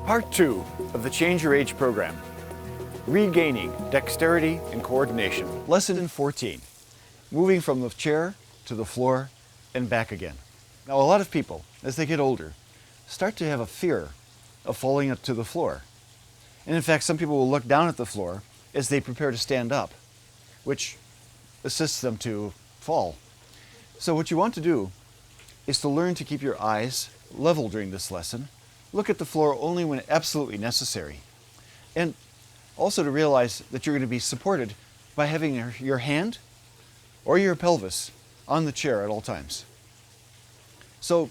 Part 2 of the Change Your Age program, Regaining Dexterity and Coordination. Lesson 14, moving from the chair to the floor and back again. Now, a lot of people, as they get older, start to have a fear of falling to the floor. And in fact, some people will look down at the floor as they prepare to stand up, which assists them to fall. So what you want to do is to learn to keep your eyes level during this lesson. Look at the floor only when absolutely necessary. And also to realize that you're going to be supported by having your hand or your pelvis on the chair at all times. So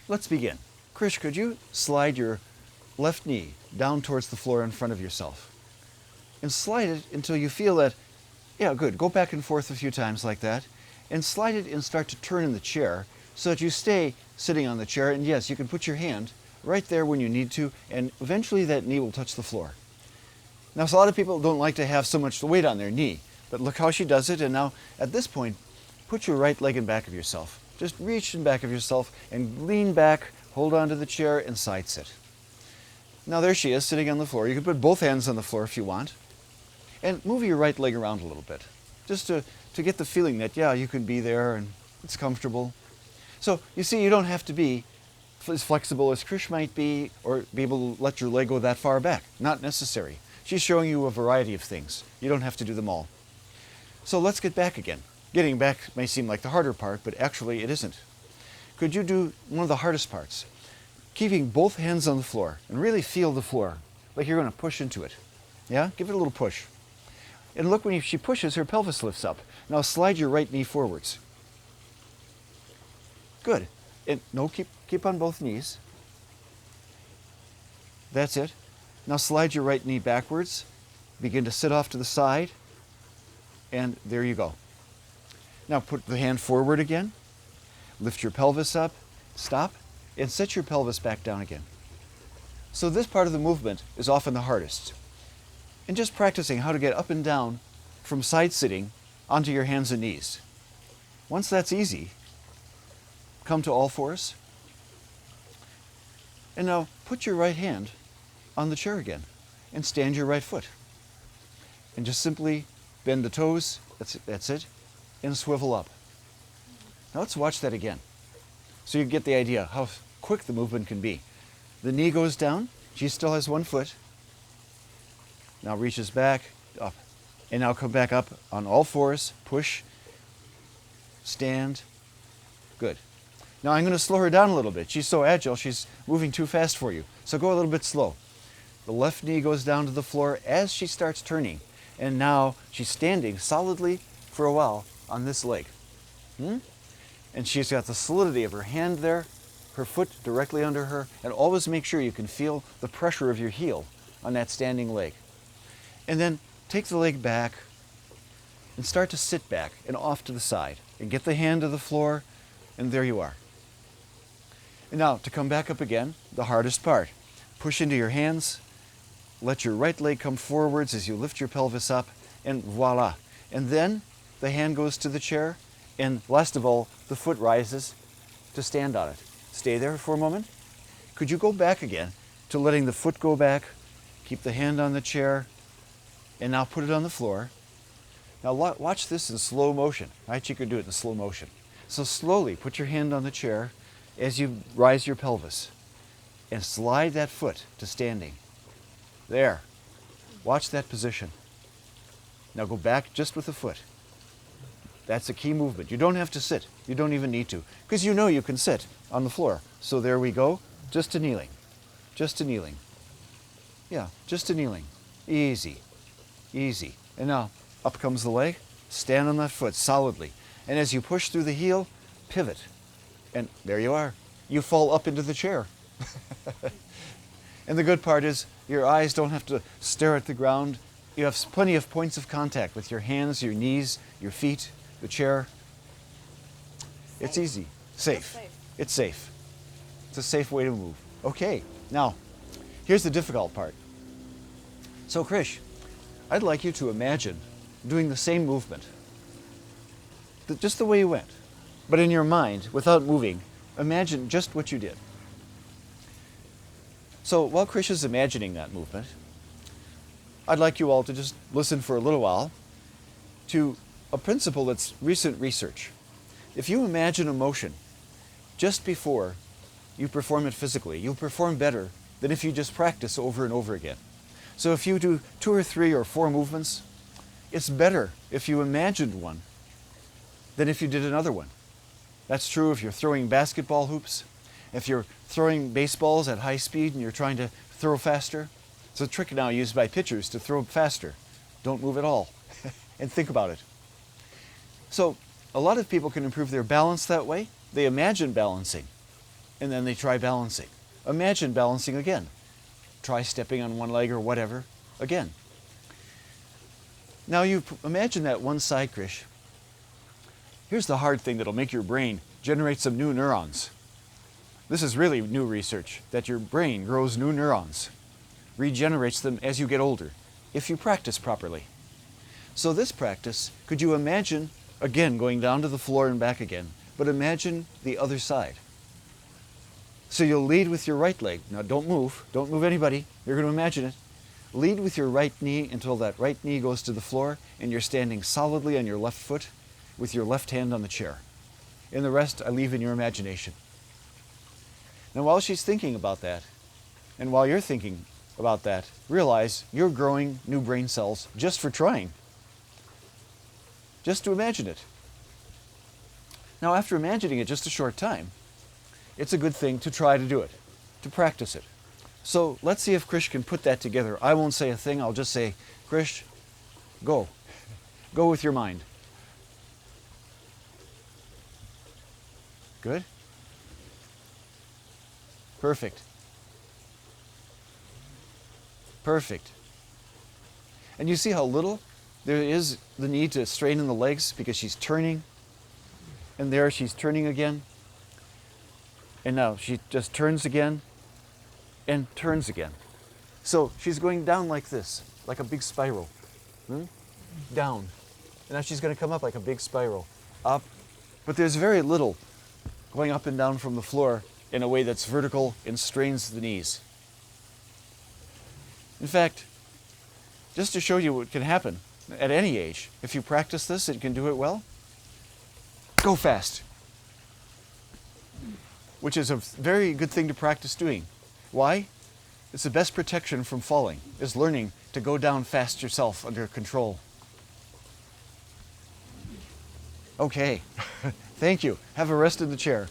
let's begin. Krish, could you slide your left knee down towards the floor in front of yourself? And slide it until you feel that, yeah, good. Go back and forth a few times like that. And slide it and start to turn in the chair so that you stay sitting on the chair. And yes, you can put your hand right there when you need to, and eventually that knee will touch the floor. Now, so a lot of people don't like to have so much weight on their knee, but look how she does it. And now, at this point, put your right leg in back of yourself. Just reach in back of yourself and lean back, hold on to the chair, and side sit. Now, there she is, sitting on the floor. You can put both hands on the floor if you want. And move your right leg around a little bit, just to get the feeling that, yeah, you can be there and it's comfortable. So, you see, you don't have to be as flexible as Krish might be, or be able to let your leg go that far back. Not necessary. She's showing you a variety of things. You don't have to do them all. So let's get back again. Getting back may seem like the harder part, but actually it isn't. Could you do one of the hardest parts? Keeping both hands on the floor and really feel the floor, like you're going to push into it. Yeah? Give it a little push. And look, when she pushes, her pelvis lifts up. Now slide your right knee forwards. Good. And no, keep on both knees. That's it. Now slide your right knee backwards. Begin to sit off to the side. And there you go. Now put the hand forward again. Lift your pelvis up. Stop. And set your pelvis back down again. So this part of the movement is often the hardest. And just practicing how to get up and down from side sitting onto your hands and knees. Once that's easy, come to all fours. And now put your right hand on the chair again and stand your right foot. And just simply bend the toes, that's it, and swivel up. Now let's watch that again, so you get the idea how quick the movement can be. The knee goes down, she still has one foot. Now reaches back, up, and now come back up on all fours, push, stand, good. Now I'm going to slow her down a little bit. She's so agile, she's moving too fast for you. So go a little bit slow. The left knee goes down to the floor as she starts turning. And now she's standing solidly for a while on this leg. And she's got the solidity of her hand there, her foot directly under her, and always make sure you can feel the pressure of your heel on that standing leg. And then take the leg back and start to sit back and off to the side. And get the hand to the floor, and there you are. And now, to come back up again, the hardest part. Push into your hands, let your right leg come forwards as you lift your pelvis up, and voila. And then the hand goes to the chair, and last of all, the foot rises to stand on it. Stay there for a moment. Could you go back again to letting the foot go back, keep the hand on the chair, and now put it on the floor. Now watch this in slow motion, right? You could do it in slow motion. So slowly put your hand on the chair as you rise your pelvis and slide that foot to standing. There. Watch that position. Now go back just with the foot. That's a key movement. You don't have to sit. You don't even need to, because you know you can sit on the floor. So there we go. Just to kneeling. Just to kneeling. Yeah, just to kneeling. Easy. Easy. And now up comes the leg. Stand on that foot solidly. And as you push through the heel, pivot. And there you are. You fall up into the chair. And the good part is your eyes don't have to stare at the ground. You have plenty of points of contact with your hands, your knees, your feet, the chair. It's easy. Safe. It's safe. It's a safe way to move. Okay, now, here's the difficult part. So, Krish, I'd like you to imagine doing the same movement, just the way you went, But in your mind, without moving, imagine just what you did. So while Krish is imagining that movement, I'd like you all to just listen for a little while to a principle that's recent research. If you imagine a motion just before you perform it physically, you'll perform better than if you just practice over and over again. So if you do 2 or 3 or 4 movements, it's better if you imagined one than if you did another one. That's true if you're throwing basketball hoops, if you're throwing baseballs at high speed and you're trying to throw faster. It's a trick now used by pitchers to throw faster. Don't move at all and think about it. So a lot of people can improve their balance that way. They imagine balancing and then they try balancing. Imagine balancing again. Try stepping on one leg or whatever again. Now you imagine that one side, Krish. Here's the hard thing that'll make your brain generate some new neurons. This is really new research, that your brain grows new neurons, regenerates them as you get older, if you practice properly. So this practice, could you imagine, again, going down to the floor and back again, but imagine the other side. So you'll lead with your right leg. Now don't move anybody, you're going to imagine it. Lead with your right knee until that right knee goes to the floor and you're standing solidly on your left foot with your left hand on the chair. And the rest I leave in your imagination. Now while she's thinking about that, and while you're thinking about that, realize you're growing new brain cells just for trying. Just to imagine it. Now after imagining it just a short time, it's a good thing to try to do it, to practice it. So let's see if Krish can put that together. I won't say a thing, I'll just say, Krish, go. Go with your mind. Good? Perfect. Perfect. And you see how little there is the need to strain in the legs because she's turning. And there she's turning again. And now she just turns again and turns again. So she's going down like this, like a big spiral. Down. And now she's going to come up like a big spiral. Up. But there's very little going up and down from the floor in a way that's vertical and strains the knees. In fact, just to show you what can happen at any age, if you practice this and can do it well, go fast. Which is a very good thing to practice doing. Why? It's the best protection from falling, is learning to go down fast yourself under control. Okay, thank you. Have a rest in the chair.